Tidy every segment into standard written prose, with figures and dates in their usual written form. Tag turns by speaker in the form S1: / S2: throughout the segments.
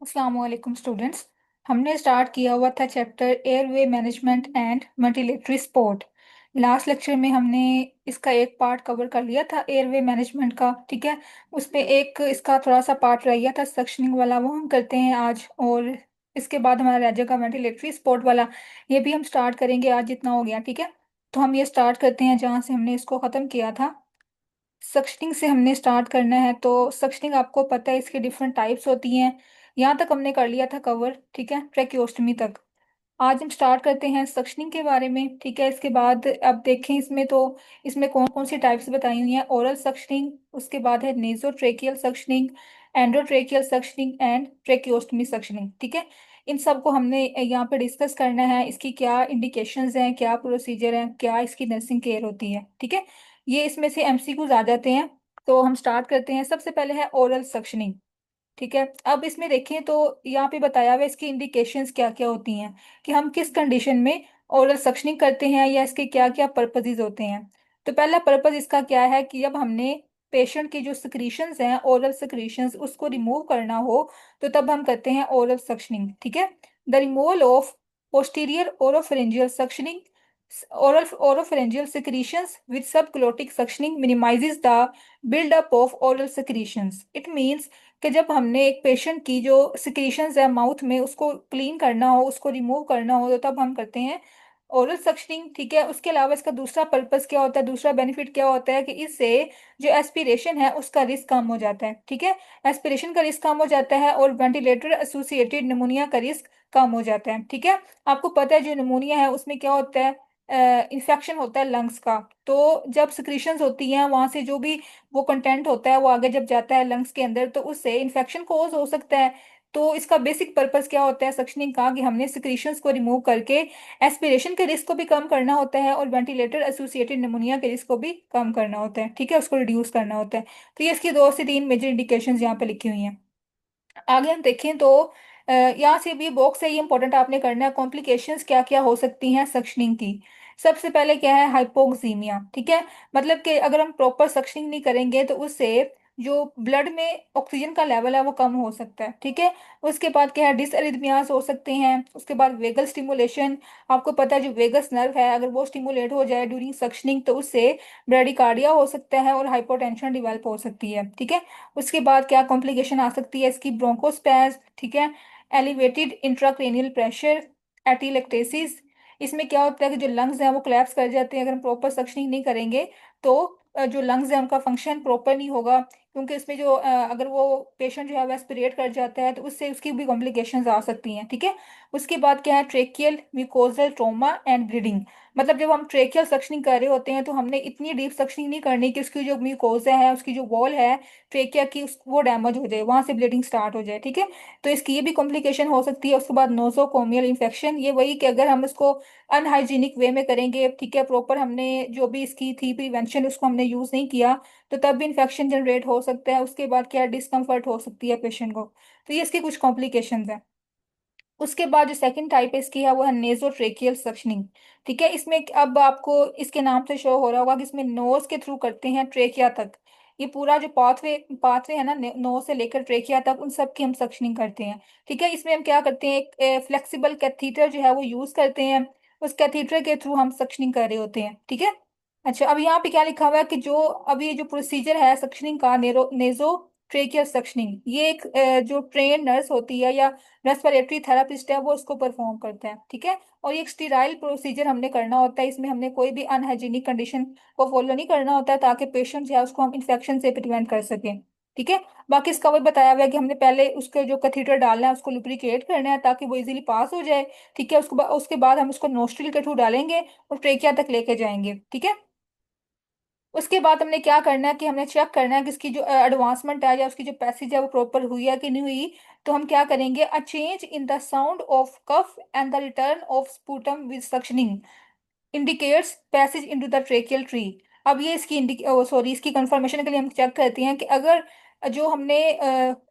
S1: अस्सलाम वालेकुम स्टूडेंट्स। हमने स्टार्ट किया हुआ था chapter airway management and ventilatory support. Last lecture में हमने इसका एक पार्ट कवर कर लिया था एयरवे मैनेजमेंट का, ठीक है। उस पे एक इसका थोड़ा सा पार्ट रह गया था सक्शनिंग वाला, वो हम करते हैं आज। और इसके बाद हमारा रह जाएगा वेंटिलेटरी सपोर्ट वाला, ये भी हम स्टार्ट करेंगे आज जितना हो गया, ठीक है। तो हम ये स्टार्ट करते हैं जहाँ से हमने इसको ख़त्म किया था। सक्शनिंग से हमने स्टार्ट करना है। तो सक्शनिंग आपको पता है इसकी डिफरेंट टाइप्स होती हैं। यहाँ तक हमने कर लिया था कवर, ठीक है, ट्रेकियोस्टमी तक। आज हम स्टार्ट करते हैं सक्शनिंग के बारे में, ठीक है। इसके बाद अब देखें इसमें तो इसमें कौन कौन सी टाइप्स बताई हुई हैं। ओरल सक्शनिंग, उसके बाद है nasotracheal suctioning, endotracheal suctioning and tracheostomy suctioning, ठीक है। इन सब को हमने यहाँ पे डिस्कस करना है। इसकी क्या इंडिकेशंस हैं, क्या प्रोसीजर है, क्या इसकी नर्सिंग केयर होती है, ठीक है। ये इसमें से एमसीक्यूज आ जाते हैं। तो हम स्टार्ट करते हैं। सबसे पहले है ओरल सक्शनिंग, ठीक है। अब इसमें देखें तो यहाँ पे बताया हुआ है इसकी इंडिकेशंस क्या क्या होती हैं, कि हम किस कंडीशन में ओरल सक्शनिंग करते हैं या इसके क्या क्या पर्पसेस होते हैं। तो पहला पर्पस इसका क्या है कि जब हमने पेशेंट की जो सिक्रीशंस हैं, ओरल सिक्रीशंस, उसको रिमूव करना हो, तो तब हम करते हैं ओरल सक्शनिंग, ठीक है। The removal of posterior oropharyngeal suctioning, oropharyngeal secretions with subglottic suctioning minimizes the buildup of oral secretions. It means कि जब हमने एक पेशेंट की जो सिक्रीशंस है माउथ में, उसको क्लीन करना हो, उसको रिमूव करना हो, तो तब हम करते हैं ओरल सक्शनिंग, ठीक है। उसके अलावा इसका दूसरा पर्पस क्या होता है, दूसरा बेनिफिट क्या होता है कि इससे जो एस्पिरेशन है उसका रिस्क कम हो जाता है, ठीक है। एस्पिरेशन का रिस्क कम हो जाता है और वेंटिलेटर एसोसिएटेड निमोनिया का रिस्क कम हो जाता है, ठीक है। आपको पता है जो निमोनिया है उसमें क्या होता है, इन्फेक्शन होता है लंग्स का। तो जब सिक्रीशंस होती हैं वहां से जो भी वो कंटेंट होता है वो आगे जब जाता है लंग्स के अंदर, तो उससे इन्फेक्शन कोज हो सकता है। तो इसका बेसिक पर्पस क्या होता है सक्शनिंग का, कि हमने सिक्रीशंस को रिमूव करके एस्पिरेशन के रिस्क को भी कम करना होता है और वेंटिलेटर एसोसिएटेड निमोनिया के रिस्क को भी कम करना होता है, ठीक है, उसको रिड्यूस करना होता है। तो ये इसकी 2 से 3 मेजर इंडिकेशंस यहाँ पे लिखी हुई हैं। आगे हम देखें तो यहाँ से भी बॉक्स है, ये इंपॉर्टेंट आपने करना है। कॉम्प्लिकेशंस क्या क्या हो सकती हैं सक्शनिंग की। सबसे पहले क्या है, हाइपोक्सीमिया, ठीक है। मतलब कि अगर हम प्रॉपर सक्शनिंग नहीं करेंगे तो उससे जो ब्लड में ऑक्सीजन का लेवल है वो कम हो सकता है, ठीक है। उसके बाद क्या है, डिसअरिथमियास हो सकते हैं। उसके बाद वेगल स्टिमुलेशन, आपको पता है जो वेगस नर्व है अगर वो स्टिमुलेट हो जाए ड्यूरिंग सक्शनिंग तो उससे ब्रेडिकार्डिया हो सकता है और हाइपोटेंशन डिवेलप हो सकती है, ठीक है। उसके बाद क्या कॉम्प्लिकेशन आ सकती है इसकी, ब्रोंकोस्पैज, ठीक है, एलिवेटेड इंट्राक्रेनियल प्रेशर, एटीलेक्टेसिस। इसमें क्या होता है कि जो लंग्स हैं वो कोलैप्स कर जाते हैं अगर हम प्रॉपर सक्शनिंग नहीं करेंगे। तो जो लंग्स हैं उनका फंक्शन प्रॉपर नहीं होगा, क्योंकि इसमें जो अगर वो पेशेंट जो है वो एस्पिरेट कर जाता है तो उससे उसकी भी कॉम्प्लिकेशंस आ सकती हैं, ठीक है। उसके बाद क्या है, tracheal mucosal trauma and bleeding. मतलब जब हम ट्रेकियल सक्शनिंग कर रहे होते हैं तो हमने इतनी डीप सक्शनिंग नहीं करनी कि उसकी जो म्यूकोजा है, उसकी जो वॉल है ट्रेकिया की, उस वो डैमेज हो जाए, वहां से ब्लीडिंग स्टार्ट हो जाए, ठीक है। तो इसकी ये भी कॉम्प्लिकेशन हो सकती है। उसके बाद नोजोकोमियल इन्फेक्शन, ये वही कि अगर हम इसको अनहाइजीनिक वे में करेंगे, ठीक है, प्रॉपर हमने जो भी इसकी थी प्रिवेंशन उसको हमने यूज नहीं किया, तो तब भी इन्फेक्शन जनरेट हो सकता है। उसके बाद क्या डिस्कम्फर्ट हो सकती है पेशेंट को। तो ये इसकी कुछ कॉम्प्लिकेशंस हैं। उसके बाद जो सेकंड टाइप है इसकी है वो है नेजोट्रेकियल सक्शनिंग, ठीक है। इसमें अब आपको इसके नाम से शो हो रहा होगा कि इसमें नोज के थ्रू करते हैं ट्रेकिया तक। ये पूरा जो पाथवे पाथवे है ना, नोज से लेकर ट्रेकिया तक, उन सब की हम सक्शनिंग करते हैं, ठीक है। इसमें हम क्या करते हैं, एक फ्लेक्सिबल कैथीटर जो है वो यूज करते हैं। उस कैथीटर के थ्रू हम सक्शनिंग कर रहे होते हैं, ठीक है। अच्छा, अब यहाँ पे क्या लिखा हुआ है कि जो अभी जो प्रोसीजर है सक्शनिंग का, नेजो ट्रेकियल सक्शनिंग, ये एक जो ट्रेन नर्स होती है या रेस्पिरेटरी थेरापिस्ट है वो इसको परफॉर्म करता है, ठीक है। और ये एक स्टीराइल प्रोसीजर हमने करना होता है, इसमें हमने कोई भी अनहाइजीनिक कंडीशन को फॉलो नहीं करना होता है, ताकि पेशेंट जो है उसको हम इन्फेक्शन से प्रिवेंट कर सकें, ठीक है। बाकी इसका वही बताया हुआ है कि हमने पहले उसके जो कैथीटर डालना है उसको लुब्रिकेट करना है ताकि वो इजीली पास हो जाए, ठीक है। उसके बाद हम उसको नोस्ट्रिल के थ्रू डालेंगे और ट्रेकिया तक लेके जाएंगे, ठीक है। उसके बाद हमने क्या करना है कि हमने चेक करना है कि इसकी जो एडवांसमेंट है या उसकी जो पैसेज है वो प्रॉपर हुई है कि नहीं हुई। तो हम क्या करेंगे, a change in the sound of cough and the return of sputum with suctioning indicates passage into the tracheal tree. अब ये इसकी सॉरी इसकी कंफर्मेशन के लिए हम चेक करते हैं कि अगर जो हमने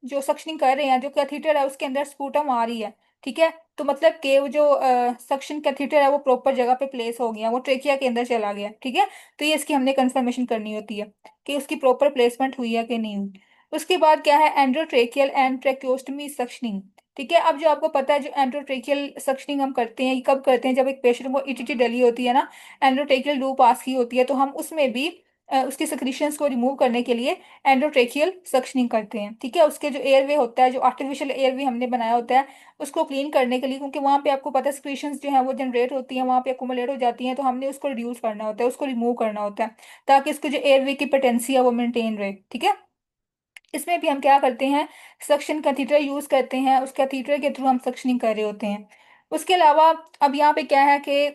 S1: जो सक्शनिंग कर रहे हैं, जो कैथीटर है उसके अंदर स्पूटम आ रही है, ठीक है, तो मतलब कि वो जो सक्शन कैथीटर है वो प्रॉपर जगह पे प्लेस हो गया, वो ट्रेकिया के अंदर चला गया, ठीक है। तो ये इसकी हमने कंफर्मेशन करनी होती है कि उसकी प्रॉपर प्लेसमेंट हुई है कि नहीं हुई। उसके बाद क्या है, एंडोट्रेकियल एंड ट्रेक्योस्टमी सक्शनिंग। ठीक है। अब जो आपको पता है, जो एंडोट्रेकियल सक्शनिंग हम करते हैं, ये कब करते हैं? जब एक पेशेंट को ईटीटी डली होती है ना, एंडोट्रेकियल लूप पास की होती है, तो हम उसमें भी उसकी सिक्रीशंस को रिमूव करने के लिए एंडोट्रेकियल सक्शनिंग करते हैं। ठीक है। उसके जो एयरवे होता है, जो आर्टिफिशियल एयरवे हमने बनाया होता है, उसको क्लीन करने के लिए, क्योंकि वहाँ पे आपको पता है सिक्रीशंस जो है वो जनरेट होती हैं, वहाँ पे अकोमोलेट हो जाती हैं, तो हमने उसको रिड्यूस करना होता है, उसको रिमूव करना होता है, ताकि उसकी जो एयरवे की पेटेंसी है वो मेंटेन रहे। ठीक है। इसमें भी हम क्या करते हैं, सक्शन कैथीटर यूज करते हैं, उस कैथीटर के थ्रू हम सक्शनिंग कर रहे होते हैं। उसके अलावा अब यहाँ पे क्या है कि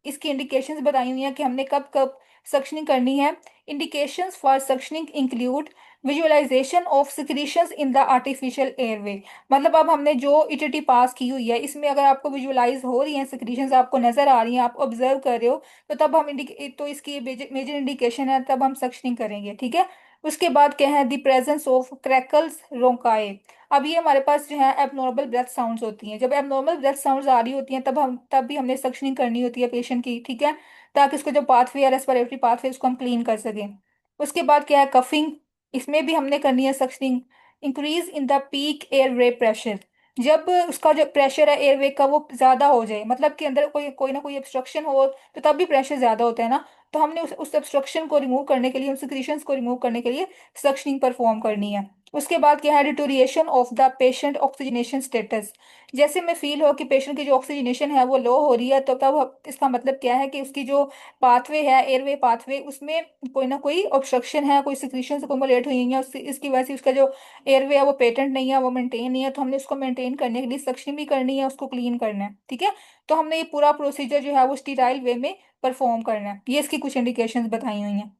S1: इसकी इंडिकेशंस बताई हुई हैं कि हमने कब कब सक्शनिंग करनी है। Indications for suctioning include visualisation of secretions in the artificial airway. मतलब अब हमने जो ईटीटी पास की हुई है, इसमें अगर आपको विजुअलाइज हो रही हैं सिक्रीशंस, आपको नजर आ रही हैं, आप ऑब्जर्व कर रहे हो, तो तब हम तो इसकी मेजर इंडिकेशन है, तब हम सक्शनिंग करेंगे। ठीक है। उसके बाद क्या है, द प्रेजेंस ऑफ क्रैकल्स रोंकाए। अब ये हमारे पास जो है एबनॉर्मल ब्रेथ साउंड्स होती हैं। जब एबनॉर्मल ब्रेथ साउंड्स आ रही होती हैं, तब भी हमने सक्शनिंग करनी होती है पेशेंट की। ठीक है। ताकि उसका जो पाथवे है, रेस्पिरेटरी पाथवे, उसको हम क्लीन कर सकें। उसके बाद क्या है, कफिंग। इसमें भी हमने करनी है suctioning. Increase in the peak airway pressure. जब उसका जो प्रेशर है एयरवे का वो ज्यादा हो जाए, मतलब कि अंदर कोई कोई ना कोई ऑब्स्ट्रक्शन हो, तो तब भी प्रेशर ज्यादा होता है ना, तो हमने उस ऑब्स्ट्रक्शन को रिमूव करने के लिए, उन सिक्रीशंस को रिमूव करने के लिए सक्शनिंग परफॉर्म करनी है। उसके बाद क्या है, deterioration of the patient oxygenation status. जैसे में फील हो कि पेशेंट की जो ऑक्सीजनेशन है वो लो हो रही है, तो तब इसका मतलब क्या है कि उसकी जो पाथवे है, एयरवे पाथवे, उसमें कोई ना कोई ऑब्स्ट्रक्शन है, कोई सिक्रीशन अकोमोलेट हुई है, इसकी वजह से उसका जो एयरवे है वो पेटेंट नहीं है, वो मेंटेन नहीं है, तो हमने उसको मेंटेन करने के लिए सक्शनिंग भी करनी है, उसको क्लीन करना है। ठीक है। तो हमने ये पूरा प्रोसीजर जो है वो स्टीराइल वे में परफॉर्म करना है। ये इसकी कुछ इंडिकेशंस बताई हुई हैं।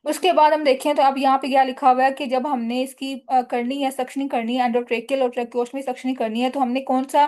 S1: उसके बाद हम देखें तो अब यहाँ पे क्या लिखा हुआ है कि जब हमने इसकी करनी है, सक्शनिंग करनी है, एंडोट्रेकियल और ट्रेकोस में सक्शनिंग करनी है, तो हमने कौन सा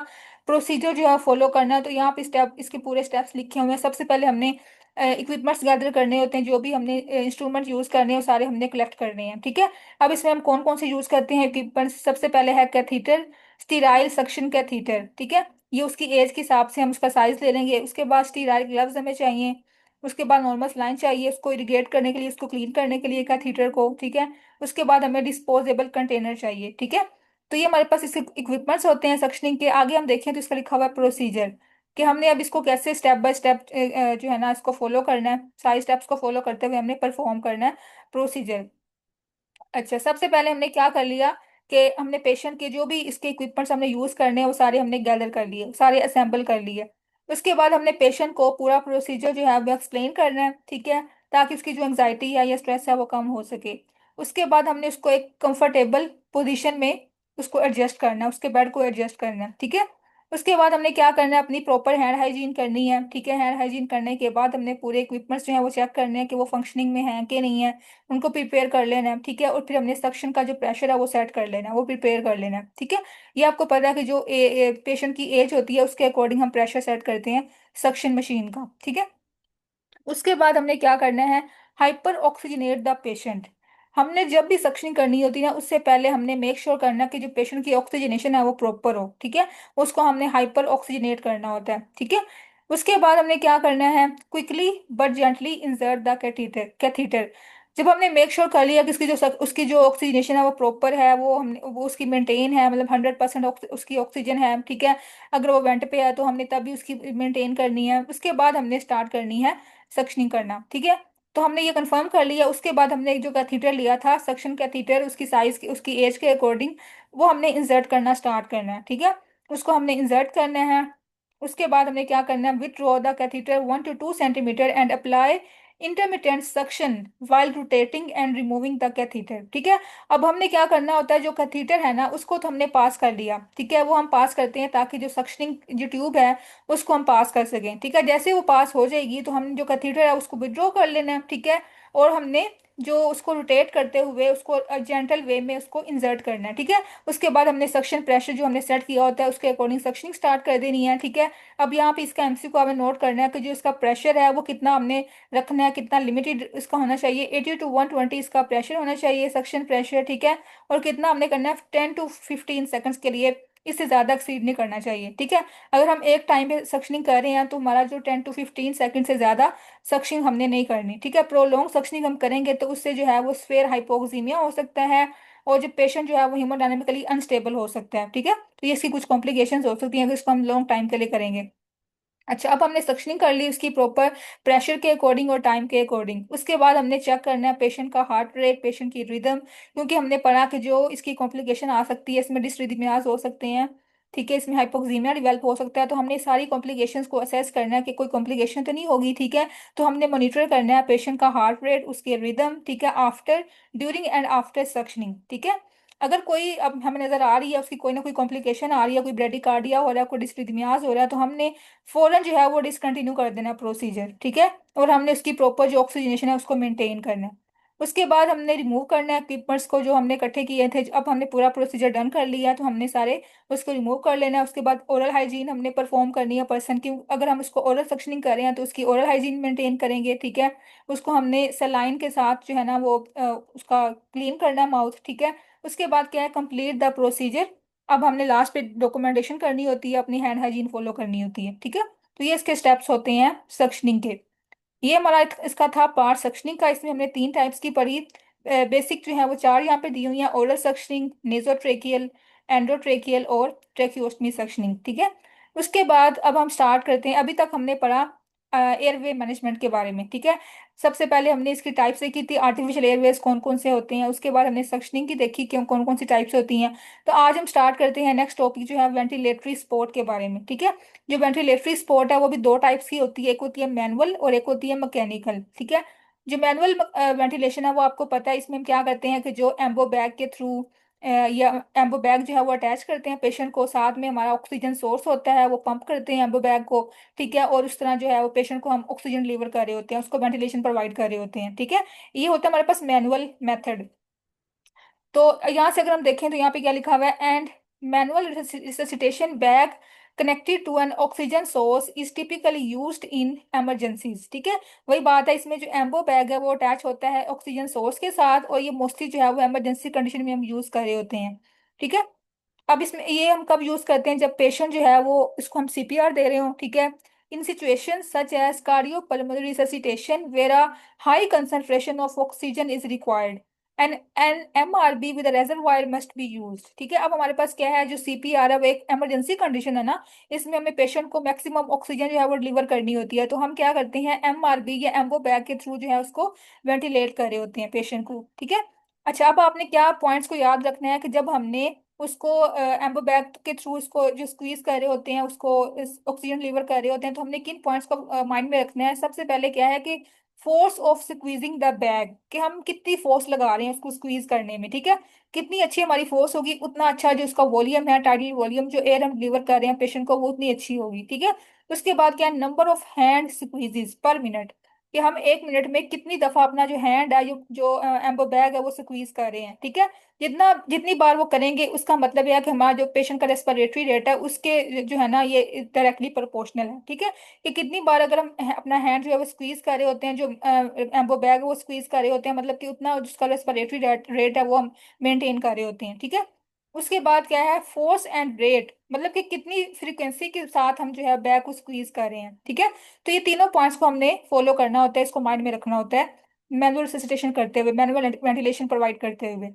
S1: प्रोसीजर जो है फॉलो करना है। तो यहाँ पे स्टेप, इसके पूरे स्टेप्स लिखे हुए हैं। सबसे पहले हमने इक्विपमेंट्स गैदर करने होते हैं, जो भी हमने इंस्ट्रूमेंट यूज करने हैं वो सारे हमने कलेक्ट करने हैं। ठीक है। अब इसमें हम कौन कौन से यूज करते हैं इक्विपमेंट्स, सबसे पहले है कैथीटर, स्टीराइल सक्शन कैथीटर। ठीक है। ये उसकी एज के हिसाब से हम उसका साइज ले लेंगे। उसके बाद स्टीराइल ग्लव्स हमें चाहिए। उसके बाद नॉर्मल लाइन चाहिए उसको इरिगेट करने के लिए, उसको क्लीन करने के लिए कैथीटर को। ठीक है। उसके बाद हमें डिस्पोजेबल कंटेनर चाहिए। ठीक है। तो ये हमारे पास इसके इक्विपमेंट्स होते हैं सक्शनिंग के। आगे हम देखें तो इसका लिखा हुआ है प्रोसीजर, कि हमने अब इसको कैसे स्टेप बाय स्टेप जो है ना इसको फॉलो करना है, सारे स्टेप्स को फॉलो करते हुए हमने परफॉर्म करना है प्रोसीजर। अच्छा, सबसे पहले हमने क्या कर लिया कि हमने पेशेंट के जो भी इसके इक्विपमेंट्स हमने यूज करने हैं वो सारे हमने गैदर कर लिए, सारे असेंबल कर लिए। उसके बाद हमने पेशेंट को पूरा प्रोसीजर जो है वो एक्सप्लेन करना है। ठीक है। ताकि उसकी जो एंग्जाइटी है या स्ट्रेस है वो कम हो सके। उसके बाद हमने उसको एक कंफर्टेबल पोजीशन में उसको एडजस्ट करना है, उसके बेड को एडजस्ट करना है। ठीक है। उसके बाद हमने क्या करना है, अपनी प्रॉपर हैंड हाइजीन करनी है। ठीक है। हैंड हाइजीन करने के बाद हमने पूरे इक्विपमेंट्स जो है वो चेक करने हैं कि वो फंक्शनिंग में हैं कि नहीं है, उनको प्रिपेयर कर लेना है। ठीक है। और फिर हमने सक्शन का जो प्रेशर है वो सेट कर लेना है, वो प्रिपेयर कर लेना है। ठीक है। ये आपको पता है कि जो पेशेंट की एज होती है उसके अकॉर्डिंग हम प्रेशर सेट करते हैं सक्शन मशीन का। ठीक है। उसके बाद हमने क्या करना है, हाइपर ऑक्सीजनेट द पेशेंट। हमने जब भी सक्शनिंग करनी होती है ना, उससे पहले हमने मेक श्योर करना कि जो पेशेंट की ऑक्सीजनेशन है वो प्रॉपर हो। ठीक है। उसको हमने हाइपर ऑक्सीजनेट करना होता है। ठीक है। उसके बाद हमने क्या करना है, quickly but gently insert the catheter catheter. जब हमने मेक श्योर कर लिया कि उसकी जो ऑक्सीजनेशन है वो प्रॉपर है, वो उसकी मेंटेन है, मतलब 100% उसकी ऑक्सीजन है। ठीक है। अगर वो वेंट पे है तो हमने तभी उसकी मेंटेन करनी है। उसके बाद हमने स्टार्ट करनी है सक्शनिंग करना। ठीक है। तो हमने ये कंफर्म कर लिया। उसके बाद हमने एक जो कैथीटर लिया था, सक्शन कैथीटर, उसकी साइज की, उसकी एज के अकॉर्डिंग वो हमने इंसर्ट करना स्टार्ट करना है। ठीक है। उसको हमने इंसर्ट करना है। उसके बाद हमने क्या करना है, withdraw the catheter 1 to 2 centimetre and apply intermittent suction while rotating and removing the catheter. ठीक है। अब हमने क्या करना होता है, जो कैथीटर है ना उसको तो हमने पास कर लिया। ठीक है। वो हम पास करते हैं ताकि जो सक्शनिंग जो ट्यूब है उसको हम पास कर सकें। ठीक है। जैसे वो पास हो जाएगी तो हम जो कैथीटर है उसको विड्रॉ कर लेना है। ठीक है। और हमने जो उसको रोटेट करते हुए उसको जेंटल वे में उसको इंसर्ट करना है। ठीक है। उसके बाद हमने सक्शन प्रेशर जो हमने सेट किया होता है उसके अकॉर्डिंग सक्शनिंग स्टार्ट कर देनी है। ठीक है। अब यहाँ पे इसका एमसी को हमें नोट करना है कि जो इसका प्रेशर है वो कितना हमने रखना है, कितना लिमिटेड इसका होना चाहिए। 80 to 120 इसका प्रेशर होना चाहिए, सक्शन प्रेशर। ठीक है। और कितना हमने करना है, 10 to 15 सेकंड्स के लिए, इससे ज़्यादा एक्सीड नहीं करना चाहिए। ठीक है। अगर हम एक टाइम पे सक्शनिंग कर रहे हैं तो हमारा जो 10 to 15 सेकंड से ज़्यादा सक्शनिंग हमने नहीं करनी। ठीक है। प्रोलॉन्ग सक्शनिंग हम करेंगे तो उससे जो है वो स्फेयर हाइपोक्सीमिया हो सकता है, और जो पेशेंट जो है वो हीमोडायनेमिकली अनस्टेबल हो सकता है। ठीक है, तो ये इसकी कुछ कॉम्प्लिकेशंस हो सकती हैं अगर इसको हम लॉन्ग टाइम के लिए करेंगे। अच्छा, अब हमने सक्शनिंग कर ली उसकी प्रॉपर प्रेशर के अकॉर्डिंग और टाइम के अकॉर्डिंग। उसके बाद हमने चेक करना है पेशेंट का हार्ट रेट, पेशेंट की रिदम, क्योंकि हमने पढ़ा कि जो इसकी कॉम्प्लिकेशन आ सकती है, इसमें डिसरिथमियाज हो सकते हैं। ठीक है, इसमें हाइपोक्सीमिया डेवलप हो सकता है। तो हमने सारी कॉम्प्लिकेशंस को असेस करना है कि कोई कॉम्प्लिकेशन तो नहीं होगी। ठीक है, तो हमने मॉनिटर करना है पेशेंट का हार्ट रेट, उसकी रिदम। ठीक है, after, during and after suctioning. ठीक है, अगर कोई अब हमें नजर आ रही है उसकी कोई ना कोई कॉम्प्लिकेशन आ रही है, कोई ब्रेडिकार्डिया हो रहा है, कोई डिस्रिथमियाज हो रहा है, तो हमने फौरन जो है वो डिसकंटिन्यू कर देना प्रोसीजर। ठीक है, और हमने उसकी प्रॉपर जो ऑक्सीजनेशन है उसको मेंटेन करना है। उसके बाद हमने रिमूव करना है इक्विपमेंट्स को जो हमने इकट्ठे किए थे। अब हमने पूरा प्रोसीजर डन कर लिया है, तो हमने सारे उसको रिमूव कर लेना है। उसके बाद ओरल हाइजीन हमने परफॉर्म करनी है पर्सन की। अगर हम उसको ओरल सक्शनिंग कर रहे हैं तो उसकी ओरल हाइजीन मेंटेन करेंगे। ठीक है, उसको हमने सलाइन के साथ जो है ना वो उसका क्लीन करना है माउथ। ठीक है, उसके बाद क्या है, कंप्लीट द प्रोसीजर। अब हमने लास्ट पे डॉक्यूमेंटेशन करनी होती है, अपनी हैंड हाइजीन फॉलो करनी होती है। ठीक है, तो ये इसके स्टेप्स होते हैं सक्शनिंग के। ये हमारा इसका था पार्ट सक्शनिंग का। इसमें हमने तीन टाइप्स की पढ़ी। बेसिक जो है वो चार यहाँ पे दी हुई हैं, ओरल सक्शनिंग, नेजोट्रेकियल, एंडोट्रेकियल और ट्रेकियोस्टमी सक्शनिंग। ठीक है, उसके बाद अब हम स्टार्ट करते हैं। अभी तक हमने पढ़ा एयरवे मैनेजमेंट के बारे में। ठीक है, सबसे पहले हमने इसकी टाइप से की थी, आर्टिफिशियल एयरवेज कौन कौन से होते हैं। उसके बाद हमने सक्शनिंग की देखी कि कौन कौन सी टाइप्स होती हैं। तो आज हम स्टार्ट करते हैं नेक्स्ट टॉपिक जो है वेंटिलेटरी सपोर्ट के बारे में। ठीक है, जो वेंटिलेटरी सपोर्ट है वो भी दो टाइप्स की होती है, एक होती है मैनुअल और एक होती है मैकेनिकल। ठीक है, जो मैनुअल वेंटिलेशन है वो आपको पता है, इसमें हम क्या करते हैं कि जो एम्बो बैग के थ्रू या एम्बो बैग जो है वो अटैच करते हैं पेशेंट को, साथ में हमारा ऑक्सीजन सोर्स होता है, वो पंप करते हैं एम्बो बैग को। ठीक है, और उस तरह जो है वो पेशेंट को हम ऑक्सीजन डिलीवर कर रहे होते हैं, उसको वेंटिलेशन प्रोवाइड कर रहे होते हैं। ठीक है, ये होता है हमारे पास मैनुअल मेथड। तो यहाँ से अगर हम देखें तो यहाँ पे क्या लिखा हुआ है, and manual resuscitation bag connected to an oxygen source is typically used in emergencies. ठीक है, वही बात है, इसमें जो एम्बो बैग है वो अटैच होता है ऑक्सीजन सोर्स के साथ, और ये मोस्टली जो है वो इमरजेंसी कंडीशन में हम यूज कर रहे होते हैं। ठीक है, अब इसमें ये हम कब यूज करते हैं, जब पेशेंट जो है वो इसको हम सीपीआर दे रहे हो। ठीक है, in situation such as cardiopulmonary resuscitation where a high concentration of oxygen is required and an MRB with reservoir must be used. ठीक है, अब हमारे पास क्या है, जो सीपीआर है वो एक इमरजेंसी कंडीशन है ना, इसमें हमें पेशेंट को मैक्सिमम ऑक्सीजन जो है वो डिलीवर करनी होती है। तो हम क्या करते हैं, एमआरबी या एम्बो बैग के थ्रू जो है उसको वेंटिलेट कर रहे होते हैं पेशेंट को। ठीक है, अच्छा, अब आपने क्या पॉइंट्स को याद रखना है कि जब हमने उसको एम्बो बैग के थ्रू उसको जो स्क्वीज कर रहे होते हैं, उसको ऑक्सीजन डिलीवर कर रहे होते हैं, तो हमने किन पॉइंट्स को माइंड में रखना है। सबसे पहले क्या है कि force of squeezing the bag, कि हम कितनी फोर्स लगा रहे हैं उसको स्क्वीज करने में। ठीक है, कितनी अच्छी हमारी फोर्स होगी उतना अच्छा जो उसका वॉल्यूम है, टाइडल वॉल्यूम जो एयर हम डिलीवर कर रहे हैं पेशेंट को, वो उतनी अच्छी होगी। ठीक है, उसके बाद क्या, नंबर ऑफ हैंड स्क्वीजेस पर मिनट, कि हम एक मिनट में कितनी दफा अपना जो हैंड है जो एम्बो बैग है वो स्क्वीज कर रहे हैं। ठीक है, जितना जितनी बार वो करेंगे उसका मतलब यह है कि हमारा जो पेशेंट का रेस्पिरेटरी रेट है उसके जो है ना ये डायरेक्टली प्रोपोर्शनल है। ठीक है, कि कितनी बार अगर हम अपना हैंड जो है वो स्क्वीज कर रहे होते हैं, जो एम्बो बैग है वो स्क्वीज कर रहे होते हैं, मतलब कि उतना उसका रेस्पिरेटरी रेट है वो हम मेंटेन कर रहे होते हैं। ठीक है, उसके बाद क्या है, फोर्स एंड रेट, मतलब कि कितनी फ्रीक्वेंसी के साथ हम जो है बैग को स्क्वीज कर रहे हैं। ठीक है, तो ये तीनों पॉइंट्स को हमने फॉलो करना होता है, इसको माइंड में रखना होता है मैनुअल रिससिटेशन करते हुए, मैनुअल वेंटिलेशन प्रोवाइड करते हुए।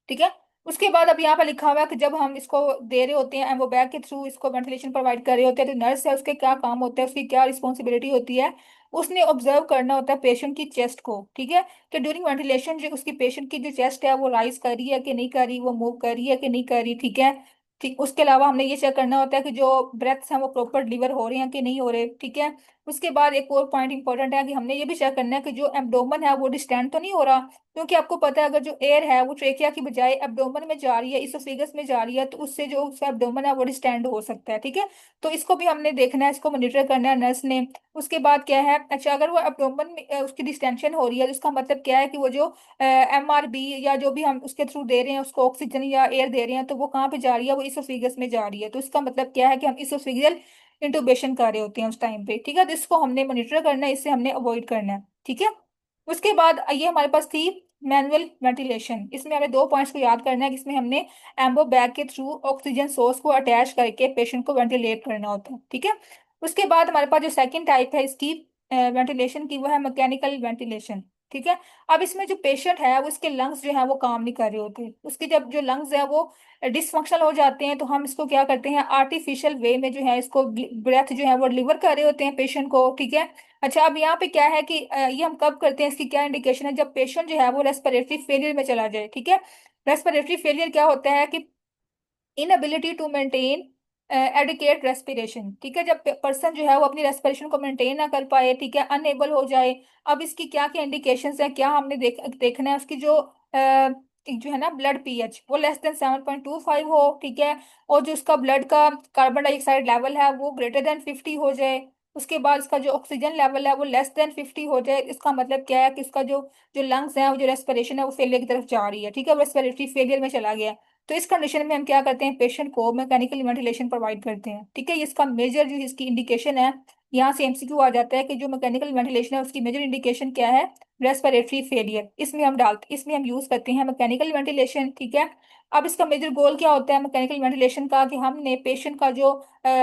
S1: ठीक है, उसके बाद अब यहाँ पर लिखा हुआ है कि जब हम इसको दे रहे होते हैं एम्बो बैग के थ्रू इसको वेंटिलेशन प्रोवाइड कर रहे होते हैं, तो नर्स है उसके क्या काम होता है, उसकी क्या रिस्पॉन्सिबिलिटी होती है, उसने ऑब्जर्व करना होता है पेशेंट की चेस्ट को। ठीक है, कि ड्यूरिंग वेंटिलेशन जो उसकी पेशेंट की जो चेस्ट है वो राइज कर रही है कि नहीं कर रही, वो मूव कर रही है कि नहीं कर रही। ठीक है, ठीक, उसके अलावा हमने ये चेक करना होता है कि जो ब्रेथ्स हैं वो प्रॉपर डिलीवर हो रहे हैं कि नहीं हो रहे। ठीक है, उसके बाद एक और पॉइंट इंपॉर्टेंट है कि हमने ये भी चेक करना है कि जो एब्डोमेन है वो डिस्टेंड तो नहीं हो रहा, क्योंकि आपको पता है अगर जो एयर है वो ट्रेकिया की बजाय एब्डोमेन में जा रही है, इसोफेगस में जा रही है, तो उससे जो उसका एब्डोमेन है वो डिस्टेंड हो सकता है। ठीक है, तो इसको भी हमने देखना है, इसको मॉनिटर करना है नर्स ने। उसके बाद क्या है, अच्छा, अगर वो एब्डोमेन में उसकी डिस्टेंशन हो रही है तो उसका मतलब क्या है कि वो जो एमआरबी या जो भी हम उसके थ्रू दे रहे हैं उसको ऑक्सीजन या एयर दे रहे हैं, तो वो कहाँ पे जा रही है, वो इसोफेगस में जा रही है। तो इसका मतलब क्या है कि हम इसोफेगल इंटुबेशन कर रहे होते हैं उस टाइम पे। ठीक है, तो इसको हमने मॉनिटर करना है, इससे हमने अवॉइड करना है। ठीक है, उसके बाद ये हमारे पास थी मैनुअल वेंटिलेशन। इसमें हमें दो पॉइंट्स को याद करना है, जिसमें हमने एम्बो बैग के थ्रू ऑक्सीजन सोर्स को अटैच करके पेशेंट को वेंटिलेट करना होता है। ठीक है, उसके बाद हमारे पास जो सेकंड टाइप है इसकी वेंटिलेशन की, वो है मैकेनिकल वेंटिलेशन। ठीक है। अब इसमें जो पेशेंट है वो उसके लंग्स जो है वो काम नहीं कर रहे होते, उसके जब जो लंग्स है वो डिसफंक्शनल हो जाते हैं, तो हम इसको क्या करते हैं, आर्टिफिशियल वे में जो है इसको ब्रेथ जो है वो डिलीवर कर रहे होते हैं पेशेंट को, ठीक है। अच्छा, अब यहाँ पे क्या है कि ये हम कब करते हैं, इसकी क्या इंडिकेशन है, जब पेशेंट जो है वो रेस्पिरेटरी फेलियर में चला जाए, ठीक है। रेस्पिरेटरी फेलियर क्या होता है कि inability to maintain adequate respiration, ठीक है, जब पर्सन जो है वो अपनी रेस्पिरेशन को मेंटेन ना कर पाए, ठीक है, अनएबल हो जाए। अब इसकी क्या क्या इंडिकेशंस है, क्या हमने देखना है, उसकी जो है ना ब्लड पीएच वो लेस देन 7.25 हो, ठीक है, और जो उसका ब्लड का कार्बन डाइऑक्साइड लेवल है वो ग्रेटर देन 50 हो जाए। उसके बाद इसका जो ऑक्सीजन लेवल है वो लेस देन 50 हो जाए। इसका मतलब क्या है कि इसका जो जो लंग्स है, वो जो रेस्पिरेशन है वो फेलियर की तरफ जा रही है, ठीक है, रेस्पिरेटरी फेलियर में चला गया है। तो इस कंडीशन में हम क्या करते हैं, पेशेंट को मैकेनिकल वेंटिलेशन प्रोवाइड करते हैं, ठीक है। इसका मेजर जो इसकी इंडिकेशन है, यहाँ से एमसीक्यू आ जाता है कि जो मैकेनिकल वेंटिलेशन है उसकी मेजर इंडिकेशन क्या है, रेस्पिरेटरी फेलियर, इसमें हम यूज करते हैं मैकेनिकल वेंटिलेशन, ठीक है। अब इसका मेजर गोल क्या होता है मैकेनिकल वेंटिलेशन का, कि हमने पेशेंट का जो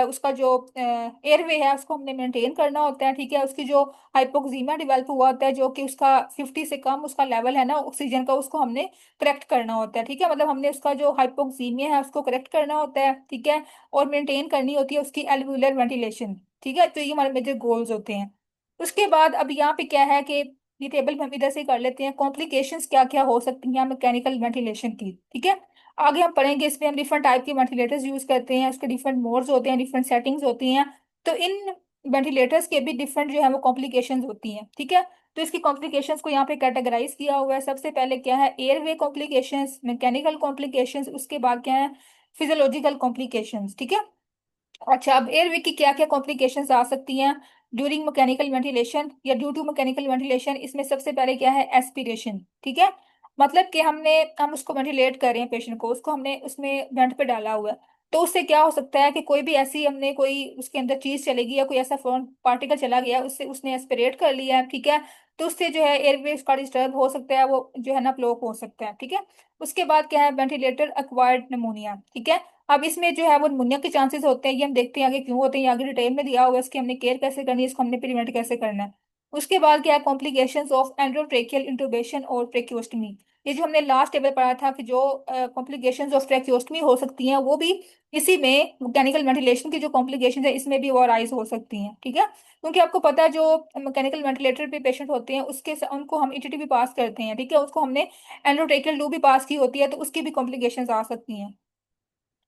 S1: उसका जो एयरवे है उसको हमने मेंटेन करना होता है, ठीक है। उसकी जो हाइपोक्सीमिया डेवलप हुआ होता है, जो कि उसका 50 से कम उसका लेवल है ना ऑक्सीजन का, उसको हमने करेक्ट करना होता है, ठीक है, मतलब हमने उसका जो हाइपोक्सीमिया है उसको करेक्ट करना होता है, ठीक है, और मेंटेन करनी होती है उसकी एल्वुलर वेंटिलेशन, ठीक है। तो ये हमारे मेजर गोल्स होते हैं। उसके बाद अब यहाँ पे क्या है कि ये टेबल हम इधर से कर लेते हैं, कॉम्प्लिकेशंस क्या क्या हो सकती हैं मैकेनिकल वेंटिलेशन की, ठीक है। आगे हम पढ़ेंगे, इसमें हम डिफरेंट टाइप के वेंटिलेटर्स यूज करते हैं, उसके डिफरेंट मोड्स होते हैं, डिफरेंट सेटिंग्स होती हैं। तो इन वेंटिलेटर्स के भी डिफरेंट जो है वो कॉम्प्लिकेशंस होती हैं, ठीक है। तो इसकी कॉम्प्लिकेशंस को यहाँ पे कैटेगराइज किया हुआ है। सबसे पहले क्या है, एयरवे कॉम्प्लिकेशंस, मैकेनिकल कॉम्प्लिकेशंस, उसके बाद क्या है, फिजियोलॉजिकल कॉम्प्लिकेशंस, ठीक है। अच्छा, अब एयरवे की क्या क्या कॉम्प्लिकेशंस आ सकती हैं ड्यूरिंग मैकेनिकल वेंटिलेशन या ड्यू टू मैकेनिकल वेंटिलेशन। इसमें सबसे पहले क्या है, एस्पिरेशन, ठीक है, मतलब कि हम उसको वेंटिलेट कर रहे हैं पेशेंट को, उसको हमने उसमें वेंट पे डाला हुआ है। तो उससे क्या हो सकता है कि कोई भी ऐसी हमने कोई उसके अंदर चीज चलेगी या कोई ऐसा फॉरेन पार्टिकल चला गया, उससे उसने एस्पिरेट कर लिया है, ठीक है। तो उससे जो है एयरवे उसका डिस्टर्ब हो सकता है, वो जो है ना ब्लॉक हो सकता है, ठीक है। उसके बाद क्या है, वेंटिलेटर एक्वायर्ड निमोनिया, ठीक है। अब इसमें जो है वो निमोनिया के चांसेस होते हैं, ये हम देखते हैं आगे क्यों होते हैं, ये आगे डिटेल में दिया होगा, इसकी हमने केयर कैसे करनी है, इसको हमने प्रिवेंट कैसे करना है। उसके बाद क्या है, कॉम्प्लिकेशंस ऑफ एंडोट्रेकियल इंटुबेशन और ट्रेक्योस्टमी। ये जो हमने लास्ट टेबल पढ़ा था कि जो कॉम्प्लिकेशंस ऑफ ट्रेक्योस्टमी हो सकती हैं, वो भी इसी में मैकेनिकल वेंटिलेशन की जो कॉम्प्लिकेशंस है इसमें भी वो अराइज हो सकती हैं, ठीक है। क्योंकि आपको पता है जो मैकेनिकल वेंटिलेटर पे पेशेंट होते हैं उनको हम ईटीटी भी पास करते हैं, ठीक है, उसको हमने एंडोट्रेकियल ट्यूब भी पास की होती है, तो उसकी भी कॉम्प्लिकेशंस आ सकती हैं।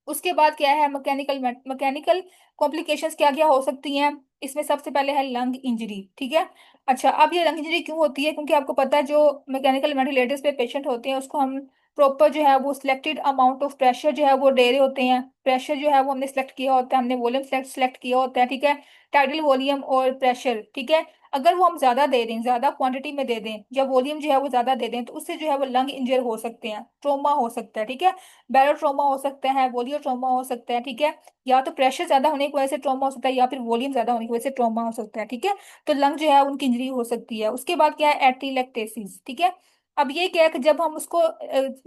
S1: उसके बाद क्या है, मैकेनिकल कॉम्प्लिकेशंस क्या क्या हो सकती हैं। इसमें सबसे पहले है लंग इंजरी, ठीक है। अच्छा, अब ये लंग इंजरी क्यों होती है, क्योंकि आपको पता है जो मैकेनिकल वेंटिलेटर्स पे पेशेंट होते हैं उसको हम प्रॉपर जो है वो सिलेक्टेड अमाउंट ऑफ प्रेशर जो है वो दे रहे होते हैं। प्रेशर जो है वो हमने सिलेक्ट किया होता है, हमने वॉल्यूम सेलेक्ट किया होता है, ठीक है, टाइडल वॉल्यूम और प्रेशर, ठीक है। अगर वो हम ज्यादा दे दें, ज्यादा क्वांटिटी में दे दें, जब वॉल्यूम जो है वो ज्यादा दे दें, तो उससे जो है वो लंग इंजर हो सकते हैं, ट्रोमा हो सकता है, ठीक है। बैरो ट्रोमा हो सकता है, वोलियो ट्रोमा हो सकता है, ठीक है। या तो प्रेशर ज्यादा होने की वजह से ट्रोमा हो सकता है, या फिर वॉल्यूम ज्यादा होने की वजह से ट्रोमा हो सकता है, ठीक है। तो लंग जो है उनकी इंजरी हो सकती है। उसके बाद क्या है, एटीलेक्टेसिस, ठीक है। अब ये क्या है कि जब हम उसको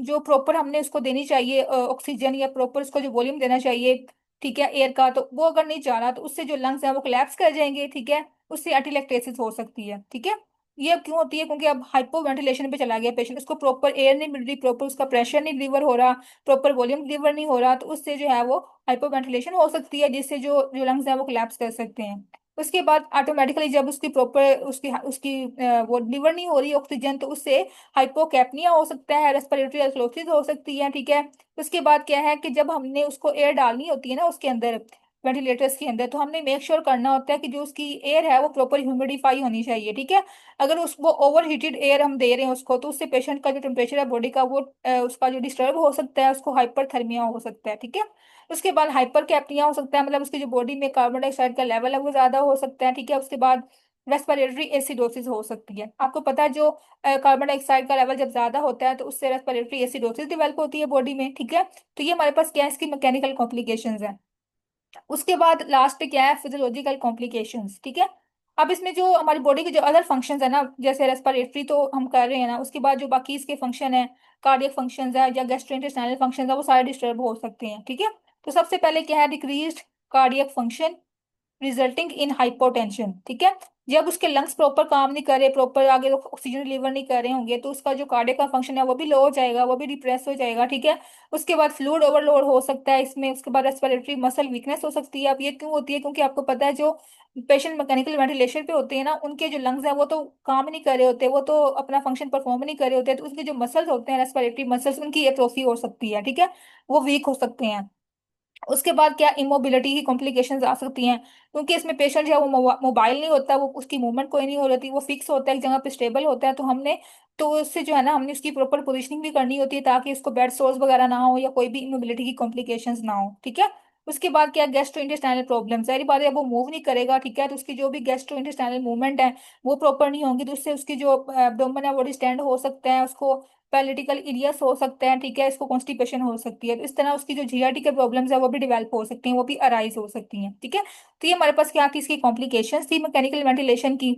S1: जो प्रॉपर हमने उसको देनी चाहिए ऑक्सीजन, या प्रॉपर उसको जो वॉल्यूम देना चाहिए, ठीक है, एयर का, तो वो अगर नहीं जा रहा तो उससे जो लंग्स हैं वो कोलैप्स कर जाएंगे, ठीक है। उससे एटीलेक्टेसिस हो सकती है, ठीक है। ये अब क्यों होती है, क्योंकि अब हाइपो वेंटिलेशन पे चला गया पेशेंट, उसको प्रॉपर एयर नहीं मिल रही, प्रॉपर उसका प्रेशर नहीं डिलीवर हो रहा, प्रॉपर वॉल्यूम डिलीवर नहीं हो रहा, तो उससे जो है वो हाइपोवेंटिलेशन हो सकती है, जिससे जो जो लंग्स है वो कोलैप्स कर सकते हैं। उसके बाद ऑटोमेटिकली जब उसकी प्रॉपर उसकी उसकी वो डिलीवर नहीं हो रही ऑक्सीजन, तो उससे हाइपोकैपनिया हो सकता है, रेस्पिरेटरी एल्कोसिस हो सकती है, ठीक है। उसके बाद क्या है कि जब हमने उसको एयर डालनी होती है ना उसके अंदर, वेंटिलेटर्स के अंदर, तो हमने मेक श्योर करना होता है कि जो उसकी एयर है वो प्रॉपर ह्यूमिडिफाई होनी चाहिए, ठीक है। अगर उसको ओवर हीटेड एयर हम दे रहे हैं उसको, तो उससे पेशेंट का जो टेम्परेचर है बॉडी का वो उसका जो डिस्टर्ब हो सकता है, उसको हाइपरथर्मिया हो सकता है, ठीक है। उसके बाद हाइपर कैप्निया हो सकता है, मतलब उसकी जो बॉडी में कार्बन डाइऑक्साइड का लेवल है वो ज्यादा हो सकता है, ठीक है। उसके बाद रेस्पिरेटरी एसिडोसिस हो सकती है। आपको पता है जो कार्बन डाइऑक्साइड का लेवल जब ज्यादा होता है तो उससे रेस्पिरेटरी एसिडोसिस डेवलप होती है बॉडी में, ठीक है। तो ये हमारे पास क्या है, इसकी मैकेनिकल कॉम्प्लिकेशंस है। उसके बाद लास्ट पे क्या है, फिजियोलॉजिकल कॉम्प्लिकेशंस, ठीक है। अब इसमें जो हमारी बॉडी के जो अदर फंक्शंस है ना, जैसे रेस्पिरेटरी तो हम कर रहे हैं ना, उसके बाद जो बाकी इसके फंक्शन है, कार्डियक फंक्शंस है या गैस्ट्रोइंटेस्टाइनल फंक्शंस है, वो सारे डिस्टर्ब हो सकते हैं, ठीक है। तो सबसे पहले क्या है, decreased cardiac function, resulting in hypotension. ठीक है, जब उसके लंग्स प्रॉपर काम नहीं कर रहे, प्रॉपर आगे ऑक्सीजन डिलीवर नहीं कर रहे होंगे, तो उसका जो कार्डियक का फंक्शन है वो भी लो हो जाएगा, वो भी डिप्रेस हो जाएगा। ठीक है, उसके बाद फ्लूइड ओवरलोड हो सकता है इसमें, उसके बाद रेस्पिरेटरी मसल वीकनेस हो सकती है। अब ये क्यों होती है? क्योंकि आपको पता है जो पेशेंट मैकेनिकल वेंटिलेशन पे होते हैं ना, उनके जो लंग्स हैं वो तो काम नहीं कर रहे होते, वो तो अपना फंक्शन परफॉर्म नहीं कर रहे होते, तो उसके जो मसल्स होते हैं रेस्पिरेटरी मसल्स, उनकी एट्रोफी हो सकती है। ठीक है, वो वीक हो सकते हैं। उसके बाद क्या इमोबिलिटी की कॉम्प्लिकेशंस आ सकती हैं, क्योंकि इसमें पेशेंट जो है वो मोबाइल नहीं होता, वो उसकी मूवमेंट कोई नहीं हो रही, वो फिक्स होता है एक जगह पे, स्टेबल होता है। तो हमने तो उससे जो है ना, हमने उसकी प्रॉपर पोजीशनिंग भी करनी होती है ताकि उसको बेड सोर्स वगैरह ना हो या कोई भी इमोबिलिटी की कॉम्प्लिकेशंस ना हो। ठीक है, उसके बाद क्या गैस्ट्रो इंटेस्टाइनल प्रॉब्लम, सारी बात है, वो मूव नहीं करेगा। ठीक है, तो उसकी जो भी गैस्ट्रो इंटेस्टाइनल मूवमेंट है वो प्रॉपर नहीं होंगी, तो उससे उसकी जो एब्डोमेन है वो डिस्टेंड हो सकता है, उसको पैलिटिकल इलियस हो सकते हैं। ठीक है, इसको कॉन्स्टिपेशन हो सकती है, तो इस तरह उसकी जो जीआरटी के प्रॉब्लम्स है वो भी डेवलप हो सकती हैं, वो भी अराइज हो सकती हैं। ठीक है, तो ये हमारे पास क्या की इसकी कॉम्प्लिकेशंस थी मैकेनिकल वेंटिलेशन की।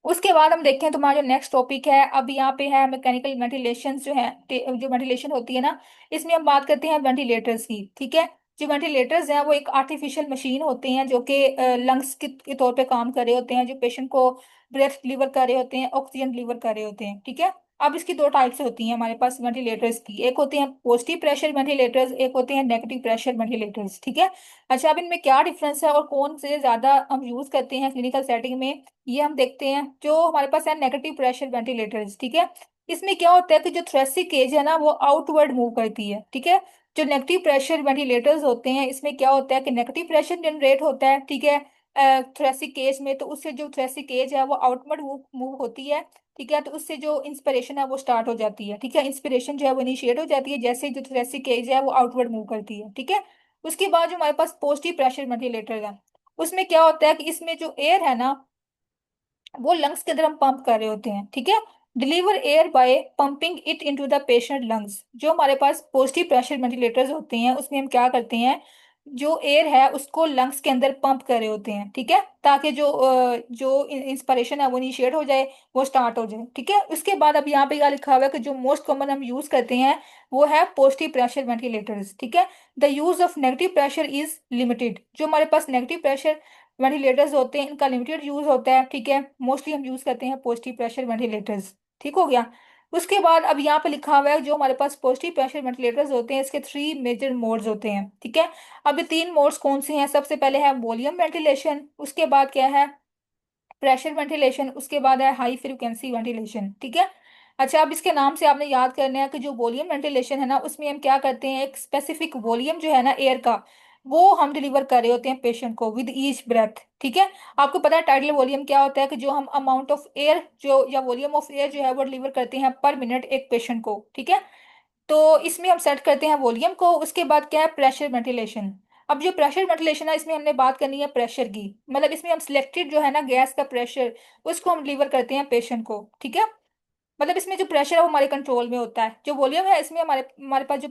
S1: उसके बाद हम देखते हैं तुम्हारा जो नेक्स्ट टॉपिक है, अब यहाँ पे है मैकेनिकल वेंटिलेशन जो है, जो वेंटिलेशन होती है ना, इसमें हम बात करते हैं वेंटिलेटर्स की। ठीक है, जो वेंटिलेटर्स हैं वो एक आर्टिफिशियल मशीन होते हैं जो कि लंग्स के तौर पे काम कर रहे होते हैं, जो पेशेंट को ब्रेथ डिलीवर कर रहे होते हैं, ऑक्सीजन डिलीवर कर रहे होते हैं। ठीक है, अब इसकी दो टाइप्स होती हैं हमारे पास वेंटिलेटर्स की, एक होते हैं पॉजिटिव प्रेशर वेंटिलेटर्स, एक होते हैं नेगेटिव प्रेशर वेंटिलेटर्स। ठीक है, अच्छा अब इनमें क्या डिफरेंस है और कौन से ज्यादा हम यूज करते हैं क्लिनिकल सेटिंग में, ये हम देखते हैं। जो हमारे पास है नेगेटिव प्रेशर वेंटिलेटर्स, ठीक है, इसमें क्या होता है कि जो थोरेसिक केज है ना वो आउटवर्ड मूव करती है। ठीक है, जो नेगेटिव प्रेशर वेंटिलेटर्स होते हैं इसमें क्या होता है कि नेगेटिव प्रेशर जनरेट होता है। ठीक है, थोरेसिक केज में, तो उससे जो थोरेसिक केज है वो आउटवर्ड मूव मूव होती है। ठीक है, तो उससे जो इंस्पिरेशन है वो स्टार्ट हो जाती है। ठीक है, इंस्पिरेशन जो है वो इनिशिएट हो जाती है जैसे जो थोरेसिक केज है वो आउटवर्ड मूव करती है। ठीक है, उसके बाद जो हमारे पास पॉजिटिव प्रेशर वेंटिलेटर है, उसमें क्या होता है कि इसमें जो एयर है ना वो लंग्स के अंदर हम पंप कर रहे होते हैं। ठीक है, deliver air by pumping it into the patient lungs. जो हमारे पास पॉजिटिव प्रेशर वेंटिलेटर्स होते हैं उसमें हम क्या करते हैं, जो एयर है उसको लंग्स के अंदर पंप कर रहे होते हैं। ठीक है, ताकि जो इंस्पिरेशन है वो इनिशिएट हो जाए, वो स्टार्ट हो जाए। ठीक है, उसके बाद अब यहाँ पे क्या लिखा हुआ है कि जो मोस्ट कॉमन हम यूज करते हैं वो है पॉजिटिव प्रेशर वेंटिलेटर्स। ठीक है, the use of negative pressure is limited. जो हमारे पास नेगेटिव प्रेशर वेंटिलेटर्स होते हैं इनका लिमिटेड यूज होता है। ठीक है, मोस्टली हम यूज करते हैं पॉजिटिव प्रेशर वेंटिलेटर्स। ठीक हो गया। उसके बाद अब यहाँ पे लिखा हुआ है जो हमारे पास पॉजिटिव प्रेशर वेंटिलेटर्स होते हैं इसके थ्री मेजर मोड्स होते हैं। ठीक है, अब ये तीन मोड्स कौन से हैं? सबसे पहले है वॉल्यूम वेंटिलेशन, उसके बाद क्या है प्रेशर वेंटिलेशन, उसके बाद है हाई फ्रिक्वेंसी वेंटिलेशन। ठीक है, अच्छा अब इसके नाम से आपने याद करना है कि जो वॉल्यूम वेंटिलेशन है ना उसमें हम क्या करते हैं, एक स्पेसिफिक वॉल्यूम जो है ना एयर का वो हम डिलीवर कर रहे होते हैं पेशेंट को विद ईच ब्रेथ। ठीक है, आपको पता है टाइडल वॉल्यूम क्या होता है कि जो हम अमाउंट ऑफ एयर जो या वॉल्यूम ऑफ एयर जो है वो डिलीवर करते हैं पर मिनट एक पेशेंट को। ठीक है, तो इसमें हम सेट करते हैं वॉल्यूम को। उसके बाद क्या है प्रेशर वेंटिलेशन। अब जो प्रेशर वेंटिलेशन है इसमें हमने बात करनी है प्रेशर की, मतलब इसमें हम सिलेक्टेड जो है ना गैस का प्रेशर उसको हम डिलीवर करते हैं पेशेंट को। ठीक है, मतलब इसमें जो प्रेशर है वो हमारे कंट्रोल में होता है, जो वॉल्यूम है इसमें हमारे हमारे पास जो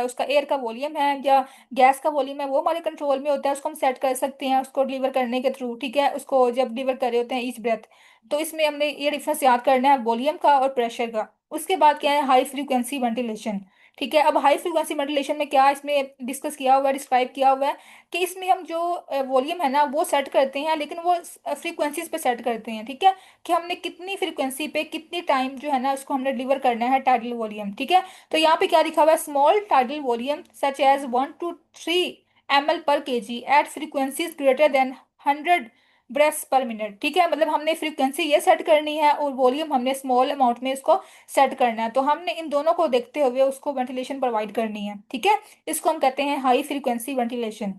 S1: उसका एयर का वॉल्यूम है या गैस का वॉल्यूम है वो हमारे कंट्रोल में होता है, उसको हम सेट कर सकते हैं उसको डिलीवर करने के थ्रू। ठीक है, उसको जब डिलीवर कर रहे होते हैं ईच ब्रेथ, तो इसमें हमने ये डिफरेंस याद करना है वॉल्यूम का और प्रेशर का। उसके बाद क्या है हाई फ्रीक्वेंसी वेंटिलेशन। ठीक है, अब हाई फ्रीक्वेंसी वेंटिलेशन में क्या इसमें डिस्कस किया हुआ है, डिस्क्राइब किया हुआ है कि इसमें हम जो वॉल्यूम है ना वो सेट करते हैं, लेकिन वो फ्रीक्वेंसीज पे सेट करते हैं। ठीक है, कि हमने कितनी फ्रीक्वेंसी पे कितनी टाइम जो है ना उसको हमने डिलीवर करना है टाइडल वॉल्यूम। ठीक है, तो यहाँ पे क्या लिखा हुआ है small tidal volume such as 1 to 3 ml per KG at frequencies greater than 100 breaths per minute. ठीक है, मतलब हमने फ्रीक्वेंसी ये सेट करनी है और वॉल्यूम हमने स्मॉल अमाउंट में इसको सेट करना है, तो हमने इन दोनों को देखते हुए उसको वेंटिलेशन प्रोवाइड करनी है। ठीक है, इसको हम कहते हैं हाई फ्रीक्वेंसी वेंटिलेशन।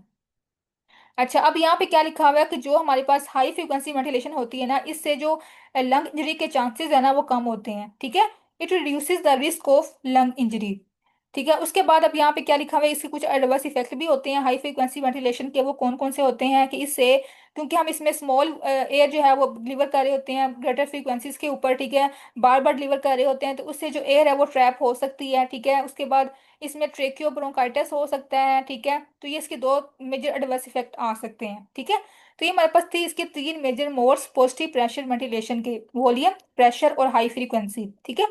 S1: अच्छा अब यहाँ पे क्या लिखा हुआ है कि जो हमारे पास हाई फ्रिक्वेंसी वेंटिलेशन होती है ना इससे जो लंग इंजरी के चांसेस है ना वो कम होते हैं। ठीक है, it reduces the risk of lung injury. ठीक है, उसके बाद अब यहाँ पे क्या लिखा हुआ है इसके कुछ एडवर्स इफेक्ट भी होते हैं हाई फ्रिक्वेंसी वेंटिलेशन के, वो कौन कौन से होते हैं कि इससे क्योंकि हम इसमें स्मॉल एयर जो है वो डिलीवर कर रहे होते हैं ग्रेटर फ्रीक्वेंसीज के ऊपर। ठीक है, बार बार डिलीवर कर रहे होते हैं तो उससे जो एयर है वो ट्रैप हो सकती है। ठीक है, उसके बाद इसमें ट्रेकियो ब्रोंकाइटिस हो सकता है। ठीक है, तो ये इसके दो मेजर एडवर्स इफेक्ट आ सकते हैं। ठीक है, तो ये हमारे पास थी इसके तीन major modes positive pressure ventilation के, वॉल्यूम, प्रेशर और हाई फ्रीक्वेंसी। ठीक है,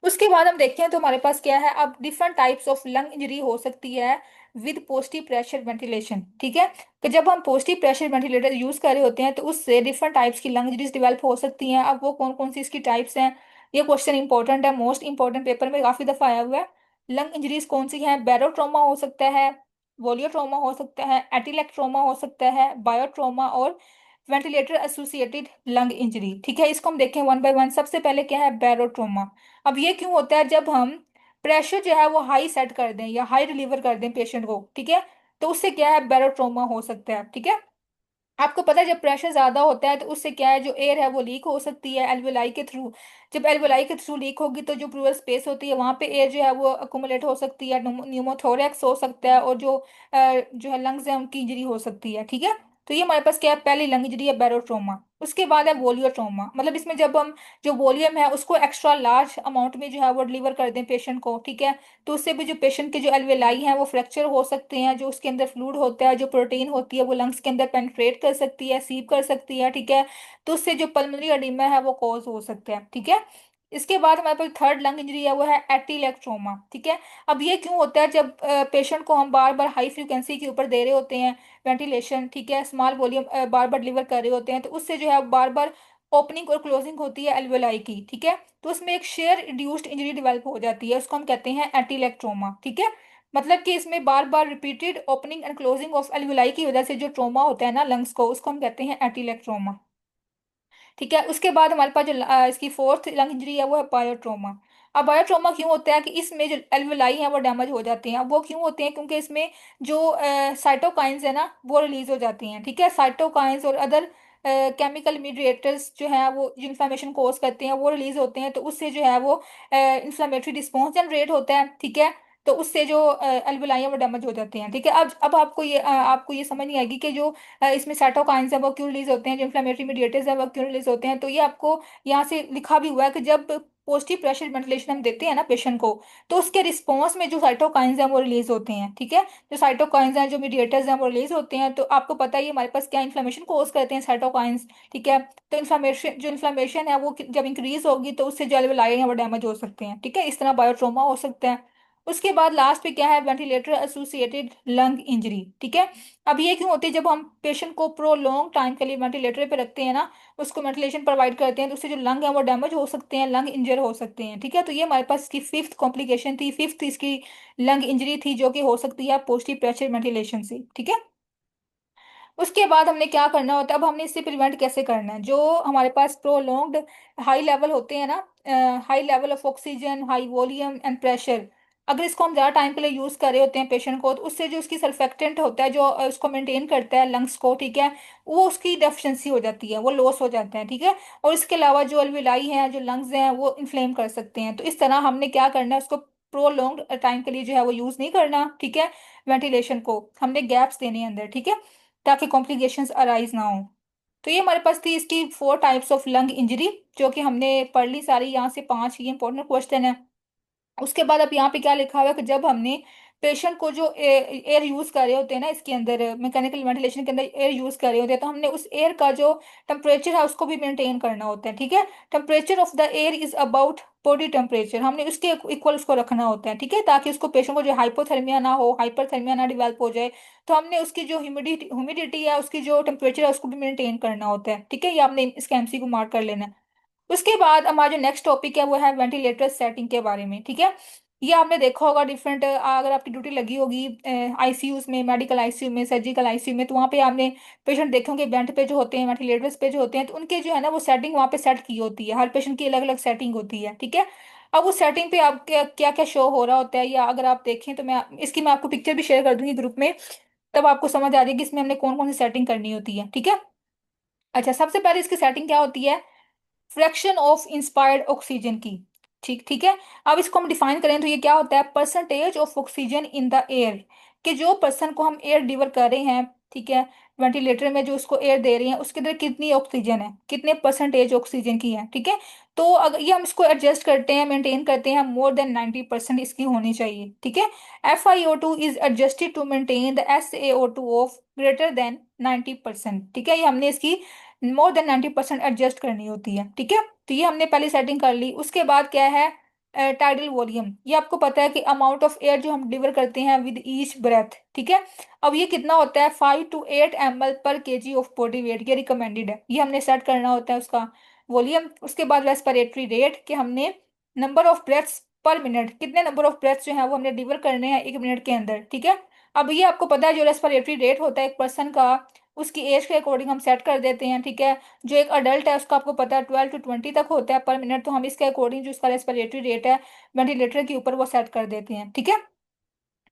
S1: उसके बाद हम देखते हैं तो हमारे पास क्या है, अब different types of lung injury हो सकती है विद पॉजिटिव प्रेशर वेंटिलेशन। ठीक है, कि जब हम पॉजिटिव प्रेशर वेंटिलेटर यूज कर रहे होते हैं तो उससे डिफरेंट टाइप्स की लंग इंजरीज डेवलप हो सकती हैं। अब वो कौन कौन सी इसकी टाइप्स हैं, ये क्वेश्चन इंपॉर्टेंट है, मोस्ट इंपॉर्टेंट, पेपर में काफी दफा आया हुआ है। लंग इंजरीज कौन सी हैं, बैरोट्रोमा हो सकता है, वोलियोट्रोमा हो सकता है, एटिलेक्ट्रोमा हो सकता है, बायोट्रोमा और वेंटिलेटर एसोसिएटेड लंग इंजरी। ठीक है, इसको हम देखें वन बाय वन। सबसे पहले क्या है, बैरोट्रोमा। अब ये क्यों होता है, जब हम प्रेशर जो है वो हाई सेट कर दें या हाई डिलीवर कर दें पेशेंट को, ठीक है, तो उससे क्या है, बैरोट्रोमा हो सकता है। ठीक है, आपको पता है जब प्रेशर ज्यादा होता है तो उससे क्या है, जो एयर है वो लीक हो सकती है एल्वेलाई के थ्रू। जब एल्वेलाई के थ्रू लीक होगी तो जो प्लूरल स्पेस होती है वहां पे एयर जो है वो अकोमोलेट हो सकती है, न्यूमोथोरेक्स हो सकता है, और जो है लंग्स है उनकी इंजरी हो सकती है। ठीक है, तो ये हमारे पास क्या है, पहली लंग इंजरी है बैरोट्रोमा। उसके बाद है वोलियोट्रोमा, मतलब इसमें जब हम जो वॉल्यूम है उसको एक्स्ट्रा लार्ज अमाउंट में जो है वो डिलीवर कर दें पेशेंट को। ठीक है, तो उससे भी जो पेशेंट के जो एल्वेलाई हैं वो फ्रैक्चर हो सकते हैं, जो उसके अंदर फ्लूइड होता है, जो प्रोटीन होती है वो लंग्स के अंदर पेनिट्रेट कर सकती है, सीप कर सकती है। ठीक है, तो उससे जो पल्मोनरी एडिमा है वो कॉज हो सकता है। ठीक है, इसके बाद हमारे पास थर्ड लंग इंजरी है वो है एटिलेक्ट्रोमा। ठीक है, अब ये क्यों होता है, जब पेशेंट को हम बार बार हाई फ्रिक्वेंसी के ऊपर दे रहे होते हैं वेंटिलेशन, ठीक है, स्मॉल वॉल्यूम बार बार डिलीवर कर रहे होते हैं, तो उससे जो है बार बार ओपनिंग और क्लोजिंग होती है एल्वेलाई की। ठीक है, तो उसमें एक शेयर रिड्यूस्ड इंजरी डेवलप हो जाती है, उसको हम कहते हैं एटिलेक्ट्रोमा। ठीक है, मतलब कि इसमें बार बार repeated opening and closing of alveoli की वजह से जो ट्रोमा होता है ना लंग्स को, उसको हम कहते हैं एटिलेक्ट्रोमा। ठीक है, उसके बाद हमारे पास जो इसकी फोर्थ लंग इंजरी है वो है बायोट्रोमा। अब बायोट्रोमा क्यों होता है कि इसमें जो एल्वेलाई हैं वो डैमेज हो जाते हैं। अब वो क्यों होते हैं, क्योंकि इसमें जो साइटोकाइंस है ना वो रिलीज हो जाती हैं। ठीक है, साइटोकाइंस और अदर केमिकल मीडिएटर्स जो है वो जो इन्फ्लामेशन कोज करते हैं वो रिलीज होते हैं, तो उससे जो है वो इन्फ्लामेटरी रिस्पॉन्स जनरेट होता है। ठीक है, तो उससे जो एल्वेलाई है वो डैमेज हो जाते हैं। ठीक है, अब आपको ये समझ नहीं आएगी कि जो इसमें साइटोकाइंस है वो क्यों रिलीज होते हैं, जो इन्फ्लेमेटरी मीडिएटर्स है वो क्यों रिलीज होते हैं। तो ये आपको यहाँ से लिखा भी हुआ है कि जब पॉजिटिव प्रेशर वेंटिलेशन हम देते हैं ना पेशेंट को, तो उसके रिस्पॉन्स में जो साइटोकाइंस हैं वो रिलीज होते हैं। ठीक है, जो साइटोकाइंस हैं जो मीडिएटर्स हैं वो रिलीज होते हैं, तो आपको पता है ये हमारे पास क्या इन्फ्लेमेशन कोज करते हैं साइटोकाइंस। ठीक है, तो इन्फ्लेमेशन है वो जब इंक्रीज होगी तो उससे जो एल्वेलाई है वो डैमेज हो सकते हैं। ठीक है, इस तरह बायोट्रोमा हो सकता है। उसके बाद लास्ट पे क्या है, वेंटिलेटर एसोसिएटेड लंग इंजरी। ठीक है, अब ये क्यों होती है, जब हम पेशेंट को प्रोलॉन्ग टाइम के लिए वेंटिलेटर पे रखते हैं ना, उसको वेंटिलेशन प्रोवाइड करते हैं, तो उससे जो लंग है वो डैमेज हो सकते हैं, लंग इंजर हो सकते हैं। ठीक है, तो ये हमारे पास इसकी फिफ्थ कॉम्प्लिकेशन थी, फिफ्थ इसकी लंग इंजरी थी, जो कि हो सकती है पॉजिटिव प्रेशर वेंटिलेशन से। ठीक है, उसके बाद हमने क्या करना होता है, अब हमने इससे प्रिवेंट कैसे करना है, जो हमारे पास प्रोलॉन्ग्ड हाई लेवल होते हैं ना, high level of oxygen, high volume and pressure, अगर इसको हम ज़्यादा टाइम के लिए यूज़ कर रहे होते हैं पेशेंट को, तो उससे जो उसकी सर्फेक्टेंट होता है जो उसको मेंटेन करता है लंग्स को, ठीक है, वो उसकी डेफिशिएंसी हो जाती है, वो लॉस हो जाता है। ठीक है, और इसके अलावा जो अलविलाई है, जो लंग्स हैं, वो इन्फ्लेम कर सकते हैं। तो इस तरह हमने क्या करना है, उसको प्रोलॉन्ग्ड टाइम के लिए जो है वो यूज़ नहीं करना। ठीक है, वेंटिलेशन को हमने गैप्स देने हैं अंदर। ठीक है, ताकि कॉम्प्लिकेशंस अराइज ना हो। तो ये हमारे पास थी इसकी four types of lung injury, जो कि हमने पढ़ ली सारी, यहाँ से पांच ये इंपॉर्टेंट क्वेश्चन है। उसके बाद अब यहाँ पे क्या लिखा हुआ है कि जब हमने पेशेंट को जो एयर यूज कर रहे होते हैं ना, इसके अंदर मैकेनिकल वेंटिलेशन के अंदर एयर यूज कर रहे होते हैं, तो हमने उस एयर का जो टेम्परेचर है उसको भी मेंटेन करना होता है। ठीक है, temperature of the air is about body temperature, हमने उसके इक्वल उसको रखना होता है। ठीक है, ताकि उसको पेशेंट को जो हाइपोथर्मिया ना हो, हाइपरथर्मिया ना डिवेल्प हो जाए, तो हमने उसकी जो ह्यूमिडिटी ह्यूमिडिटी है, उसकी जो टेम्परेचर है उसको भी मेंटेन करना होता है। ठीक है, ये आपने इसका एमसी को मार्क कर लेना है। उसके बाद हमारा जो नेक्स्ट टॉपिक है वो है वेंटिलेटर सेटिंग के बारे में। ठीक है, ये आपने देखा होगा डिफरेंट, अगर आपकी ड्यूटी लगी होगी आईसीयूज में, मेडिकल आईसीयू में, सर्जिकल आईसीयू में, तो वहाँ पे आपने पेशेंट देखे होंगे बेड पे जो होते हैं, वेंटिलेटर्स पे जो होते हैं, तो उनके जो है ना वो सेटिंग वहाँ पे सेट की होती है, हर पेशेंट की अलग अलग सेटिंग होती है। ठीक है, अब उस सेटिंग पे आप क्या क्या क्या शो हो रहा होता है, या अगर आप देखें तो मैं आपको पिक्चर भी शेयर कर दूंगी ग्रुप में, तब आपको समझ आ जाएगी इसमें हमने कौन कौन सी सेटिंग करनी होती है। ठीक है, अच्छा, सबसे पहले इसकी सेटिंग क्या होती है, फ्रैक्शन ऑफ इंस्पायर्ड ऑक्सीजन की। ठीक ठीक है, अब इसको हम डिफाइन करें तो ये क्या होता है, percentage of oxygen in the air, कि जो पर्सन को हम एयर डिलीवर कर रहे हैं, ठीक है, वेंटिलेटर में जो उसको एयर दे रहे हैं उसके अंदर कितनी ऑक्सीजन है, कितने परसेंटेज ऑक्सीजन की है। ठीक है, तो अगर ये हम इसको एडजस्ट करते हैं, मेंटेन करते हैं, मोर देन 90% इसकी होनी चाहिए। ठीक है, FiO2 is adjusted to maintain the SaO2 of greater than 90%। ठीक है, ये हमने इसकी मोर देन 90% एडजस्ट करनी होती है। ठीक है, तो ये हमने पहले सेटिंग कर ली। उसके बाद क्या है, टाइडल वॉल्यूम, ये आपको पता है कि अमाउंट ऑफ एयर जो हम डिलीवर करते हैं विद ईच ब्रेथ, ठीक है। अब ये कितना होता है, 5 to 8 ml per KG of body weight, ये रिकमेंडेड है, ये हमने सेट करना होता है उसका वॉल्यूम। उसके बाद रेस्पिरेटरी रेट, कि हमने number of breaths per minute, कितने नंबर ऑफ ब्रेथ्स जो है वो हमने डिलीवर करने हैं 1 मिनट के अंदर, ठीक है। अब ये आपको पता है जो रेस्पिरेटरी रेट होता है एक पर्सन का, उसकी एज के अकॉर्डिंग हम सेट कर देते हैं, ठीक है। जो एक अडल्ट है उसका आपको पता है 12 to 20 तक होता है पर मिनट, तो हम इसके अकॉर्डिंग जो इसका रेस्पिरेटरी रेट है वेंटिलेटर के ऊपर वो सेट कर देते हैं, ठीक है।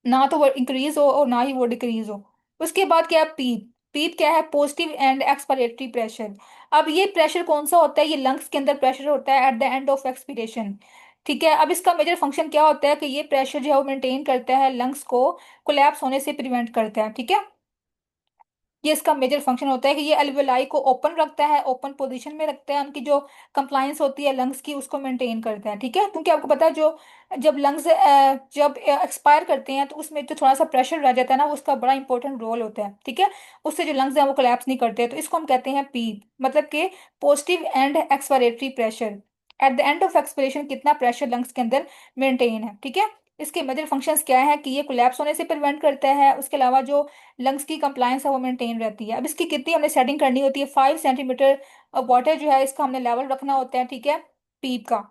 S1: ना तो वो इंक्रीज हो और ना ही वो डिक्रीज हो। उसके बाद क्या है, पीप। पीप क्या है, पॉजिटिव एंड एक्सपायरेटरी प्रेशर। अब ये प्रेशर कौन सा होता है, ये लंग्स के अंदर प्रेशर होता है at the end of expiration, ठीक है। अब इसका मेजर फंक्शन क्या होता है कि ये प्रेशर जो है वो मेंटेन करता है लंग्स को कोलैप्स होने से प्रिवेंट करता है, ठीक है। ये इसका मेजर फंक्शन होता है कि ये एल्वेलाई को ओपन रखता है, ओपन पोजीशन में रखता है, उनकी जो कंप्लायंस होती है लंग्स की उसको मेंटेन करता है, ठीक है। क्योंकि आपको पता है जो जब लंग्स जब एक्सपायर करते हैं तो उसमें जो थोड़ा सा प्रेशर रह जाता है ना, उसका बड़ा इंपॉर्टेंट रोल होता है, ठीक है। उससे जो लंग्स हैं वो कोलैप्स नहीं करते, तो इसको हम कहते हैं पीप, मतलब कि positive and expiratory pressure. At the end of expiration कितना प्रेशर लंग्स के अंदर मेंटेन है, ठीक है। इसके मेजर फंक्शंस क्या है कि ये कोलैप्स होने से प्रिवेंट करता है, उसके अलावा जो लंग्स की कंप्लायंस है वो मेंटेन रहती है। अब इसकी कितनी हमने सेटिंग करनी होती है, 5 सेंटीमीटर वाटर जो है इसका हमने लेवल रखना होता है, ठीक है, पीप का।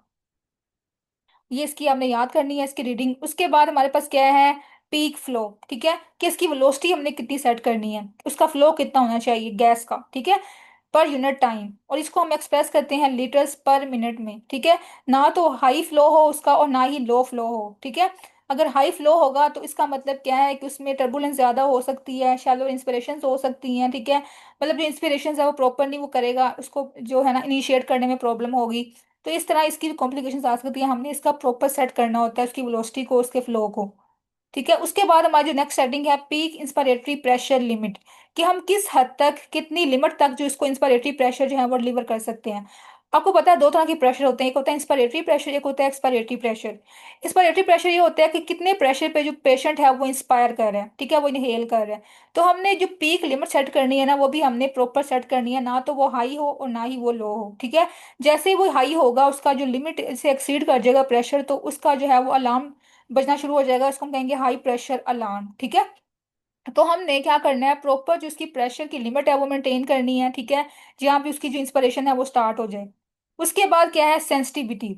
S1: ये इसकी हमने याद करनी है, इसकी रीडिंग। उसके बाद हमारे पास क्या है, पीक फ्लो, ठीक है, कि इसकी वेलोसिटी हमने कितनी सेट करनी है, उसका फ्लो कितना होना चाहिए गैस का, ठीक है, पर यूनिट टाइम। और इसको हम एक्सप्रेस करते हैं लीटर्स पर मिनट में, ठीक है। ना तो हाई फ्लो हो उसका और ना ही लो फ्लो हो, ठीक है। अगर हाई फ्लो होगा तो इसका मतलब क्या है कि उसमें टर्बुलेंस ज्यादा हो सकती है, शैलो इंस्पिरेशन हो सकती हैं, ठीक है। मतलब जो इंस्पिरेशन है वो प्रॉपर नहीं वो करेगा, उसको जो है ना इनिशिएट करने में प्रॉब्लम होगी। तो इस तरह इसकी कॉम्प्लिकेशन आ सकती है, हमने इसका प्रॉपर सेट करना होता है उसकी वेलोसिटी को, उसके फ्लो को, ठीक है। उसके बाद हमारी जो नेक्स्ट सेटिंग है, पीक इंस्पिरेटरी प्रेशर लिमिट, कि हम किस हद तक कितनी लिमिट तक जो इसको इंस्पिरेटरी प्रेशर जो है वो डिलीवर कर सकते हैं। आपको पता है दो तरह के प्रेशर होते हैं, एक होता है इंस्पिरेटरी प्रेशर, एक होता है एक्सपायरेटरी प्रेशर। इंस्पिरेटरी प्रेशर ये होता है कि कितने प्रेशर पे जो पेशेंट है वो इंस्पायर कर रहे हैं, ठीक है, वो इनहेल कर रहे हैं। तो हमने जो पीक लिमिट सेट करनी है ना वो भी हमने प्रॉपर सेट करनी है, ना तो वो हाई हो और ना ही वो लो हो, ठीक है। जैसे ही वो हाई होगा उसका जो लिमिट से एक्सीड कर जाएगा प्रेशर, तो उसका जो है वो अलार्म बजना शुरू हो जाएगा, उसको हम कहेंगे हाई प्रेशर अलार्म, ठीक है। तो हमने क्या करना है, प्रॉपर जो उसकी प्रेशर की लिमिट है वो मेंटेन करनी है, ठीक है, जहाँ भी उसकी जो इंस्पिरेशन है वो स्टार्ट हो जाए। उसके बाद क्या है, सेंसिटिविटी।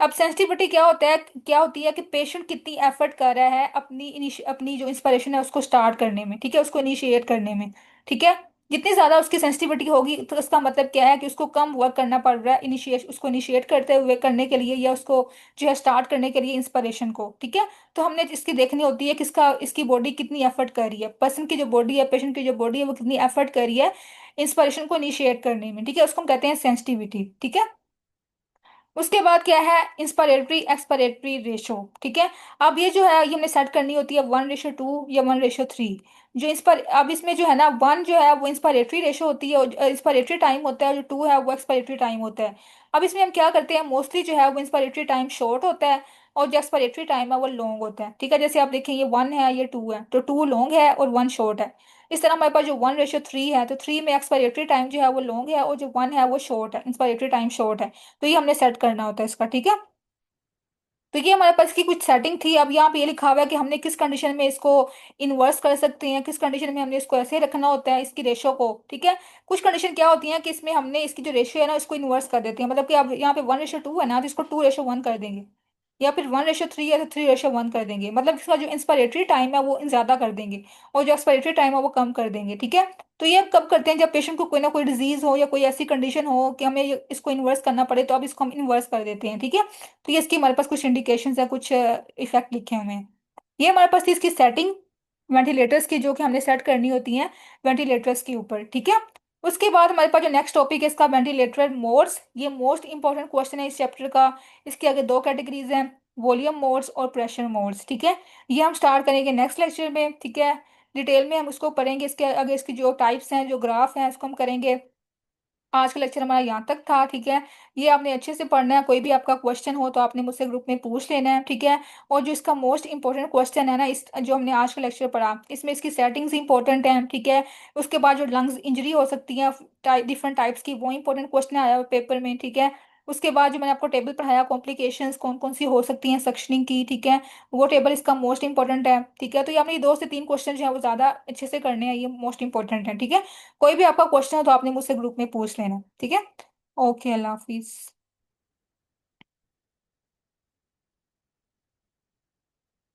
S1: अब सेंसिटिविटी क्या होता है, क्या होती है कि पेशेंट कितनी एफर्ट कर रहा है अपनी जो इंस्पिरेशन है उसको स्टार्ट करने में, ठीक है, उसको इनिशिएट करने में, ठीक है। जितनी ज्यादा उसकी सेंसिटिविटी होगी तो उसका मतलब क्या है कि उसको कम वर्क करना पड़ रहा है इनिशिएट उसको इनिशिएट करते हुए करने के लिए, या उसको जो है स्टार्ट करने के लिए इंस्पिरेशन को, ठीक है। तो हमने इसकी देखनी होती है कि इसका इसकी बॉडी कितनी एफर्ट कर रही है, पर्सन की जो बॉडी है, पेशेंट की जो बॉडी है वो कितनी एफर्ट कर रही है इंस्पिरेशन को इनिशिएट करने में, ठीक है, उसको हम कहते हैं सेंसिटिविटी, ठीक है। उसके बाद क्या है, इंस्पायरेटरी एक्सपायरेटरी रेशो, ठीक है। अब ये जो है ये हमने सेट करनी होती है 1:2 या 1:3। जो इंस्पायर अब इसमें जो है ना 1 जो है वो इंस्पायरेटरी रेशो होती है और इंस्पायरेटरी टाइम होता है, जो 2 है वो एक्सपायरेटरी टाइम होता है। अब इसमें हम क्या करते हैं, मोस्टली जो है वो इंस्पायरेटरी टाइम शॉर्ट होता है और जो एक्सपायरेटरी टाइम है वो लॉन्ग होता है, ठीक है। जैसे आप देखें ये 1 है ये 2 है, तो 2 लॉन्ग है और 1 शॉर्ट है। इस तरह हमारे पास जो 1:3 है, तो 3 में एक्सपायरेटरी टाइम जो है वो लॉन्ग है और जो 1 है वो शॉर्ट है, इंस्पायरेटरी टाइम शॉर्ट है। तो ये हमने सेट करना होता है इसका, ठीक है। तो ये हमारे पास की कुछ सेटिंग थी। अब यहाँ पे ये लिखा हुआ है कि हमने किस कंडीशन में इसको इन्वर्स कर सकते हैं, किस कंडीशन में हमने इसको ऐसे रखना होता है इसकी रेशो को, ठीक है। कुछ कंडीशन क्या होती है कि इसमें हमने इसकी जो रेशियो है ना उसको इन्वर्स कर देते हैं, मतलब कि अब यहाँ पे 1:2 है ना तो इसको 2:1 कर देंगे, या फिर 1:3 है तो 3:1 कर देंगे, मतलब इसका जो इंस्पायरेटरी टाइम है वो ज्यादा कर देंगे और जो एक्सपायरेटरी टाइम है वो कम कर देंगे, ठीक है। तो ये कब करते हैं, जब पेशेंट को कोई ना कोई डिजीज हो या कोई ऐसी कंडीशन हो कि हमें इसको इन्वर्स करना पड़े, तो अब इसको हम इन्वर्स कर देते हैं, ठीक है। तो ये इसकी हमारे पास कुछ इंडिकेशंस है, कुछ इफेक्ट लिखे हुए हैं। ये हमारे पास थी इसकी सेटिंग वेंटिलेटर्स की, जो कि हमने सेट करनी होती है वेंटिलेटर्स के ऊपर, ठीक है। उसके बाद हमारे पास जो नेक्स्ट टॉपिक है इसका वेंटिलेटर मोड्स, ये मोस्ट इंपॉर्टेंट क्वेश्चन है इस चैप्टर का। इसके आगे दो कैटेगरीज हैं, वॉल्यूम मोड्स और प्रेशर मोड्स, ठीक है। ये हम स्टार्ट करेंगे नेक्स्ट लेक्चर में, ठीक है। डिटेल में हम उसको पढ़ेंगे, इसके आगे इसकी जो टाइप्स हैं जो ग्राफ हैं उसको हम करेंगे। आज का लेक्चर हमारा यहाँ तक था, ठीक है। ये आपने अच्छे से पढ़ना है, कोई भी आपका क्वेश्चन हो तो आपने मुझसे ग्रुप में पूछ लेना है, ठीक है। और जो इसका मोस्ट इंपॉर्टेंट क्वेश्चन है ना, इस जो हमने आज का लेक्चर पढ़ा इसमें इसकी सेटिंग्स इंपॉर्टेंट हैं, ठीक है। उसके बाद जो लंग्स इंजरी हो सकती है डिफरेंट टाइप्स की, वो इंपॉर्टेंट क्वेश्चन आया हुआ पेपर में, ठीक है। उसके बाद जो मैंने आपको टेबल पढ़ाया, कॉम्प्लिकेशंस कौन कौन सी हो सकती हैं सक्शनिंग की, ठीक है, वो टेबल इसका मोस्ट इंपॉर्टेंट है, ठीक है। तो ये आपने ये 2 से 3 क्वेश्चन जो है वो ज्यादा अच्छे से करने हैं, ये मोस्ट इंपॉर्टेंट है, ठीक है। कोई भी आपका क्वेश्चन हो तो आपने मुझसे ग्रुप में पूछ लेना, ठीक है। ओके, अल्लाह हाफिज।